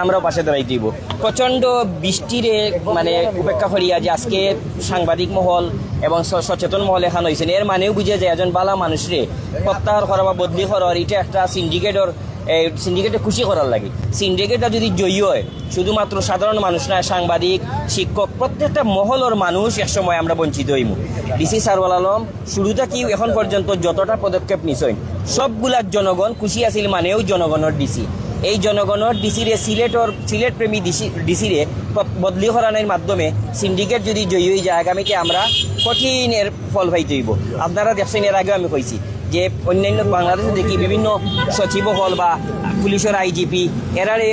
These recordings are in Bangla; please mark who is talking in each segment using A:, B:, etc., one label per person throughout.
A: আমরাও পাশে দাঁড়াই দিব। প্রচণ্ড বৃষ্টিরে মানে উপেক্ষা করিয়া যে আজকে সাংবাদিক মহল এবং সচেতন মহল এখান হয়েছেন, এর মানেও বুঝে যায় একজন বালা মানুষরে প্রত্যাহার করা বা বদলি করার এটা একটা সিন্ডিকেটে খুশি করার লাগে। সিন্ডিকেটটা যদি জয়ী হয় শুধুমাত্র সাধারণ মানুষ নয়, সাংবাদিক, শিক্ষক, প্রত্যেকটা মহলের মানুষ একসময় আমরা বঞ্চিত হইব। ডিসি সারওয়াল আলম শুরু থেকে এখন পর্যন্ত যতটা পদক্ষেপ নিছেন সবগুলা জনগণ খুশি আছিল, মানেও জনগণের ডিসি। এই জনগণের ডিসিরে সিলেট প্রেমী ডিসিরে বদলি করানোর মাধ্যমে সিন্ডিকেট যদি জয়ী হয়ে যায় আগামীতে আমরা কঠিনের ফল পাইতে হইব। আপনারা দেখছেন, এর আগেও আমি কইছি যে অন্যান্য বাংলাদেশে দেখি বিভিন্ন সচিব হল বা পুলিশের আইজিপি এরারে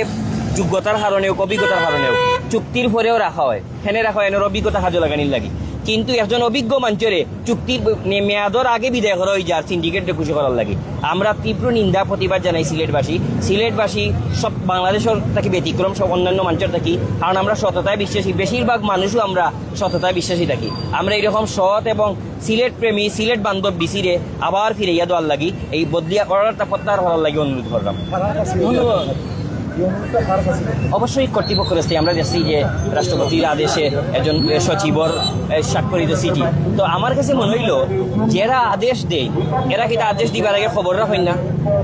A: যোগ্যতার কারণেও অভিজ্ঞতার কারণেও চুক্তির পরেও রাখা হয়, হেনে রাখা হয় এনের অভিজ্ঞতা কাজে লাগানির লাগে। কিন্তু একজন অভিজ্ঞ মানুষের চুক্তির মেয়াদর আগে বিদায় করা হয়ে যায় সিন্ডিকেটে খুশি করার লাগে। আমরা তীব্র নিন্দা প্রতিবাদ জানাই সিলেটবাসী সব বাংলাদেশের থাকি ব্যতিক্রম, সব অন্যান্য মানুষের থাকি, কারণ আমরা সততায় বিশ্বাসী, বেশিরভাগ মানুষও আমরা সততায় বিশ্বাসী থাকি। আমরা এইরকম সৎ এবং সিলেট প্রেমী, সিলেট বান্ধব ডিসিরে আবার ফিরাইয়া দেওয়ার লাগি, এই বদলি করার প্রত্যাহার করার লাগে অনুরোধ করলাম। অবশ্যই কর্তৃপক্ষ রয়েছে, আমরা দেখছি যে রাষ্ট্রপতির আদেশে একজন সচিবর স্বাক্ষরিত চিঠি। তো আমার কাছে মনে হইল যারা আদেশ দেয় এরা কিন্তু আদেশ দিবার আগে খবর রাখেন না,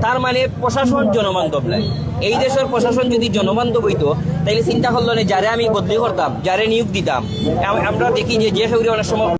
A: তার মানে প্রশাসন জনবান্ধব নাই। এই দেশের প্রশাসন যদি জনবান্ধব হইতো তাইলে চিন্তা করলো না যারে আমি বদলি করতাম, যারে নিয়োগ দিতাম। আমরা দেখি যে অনেক সময়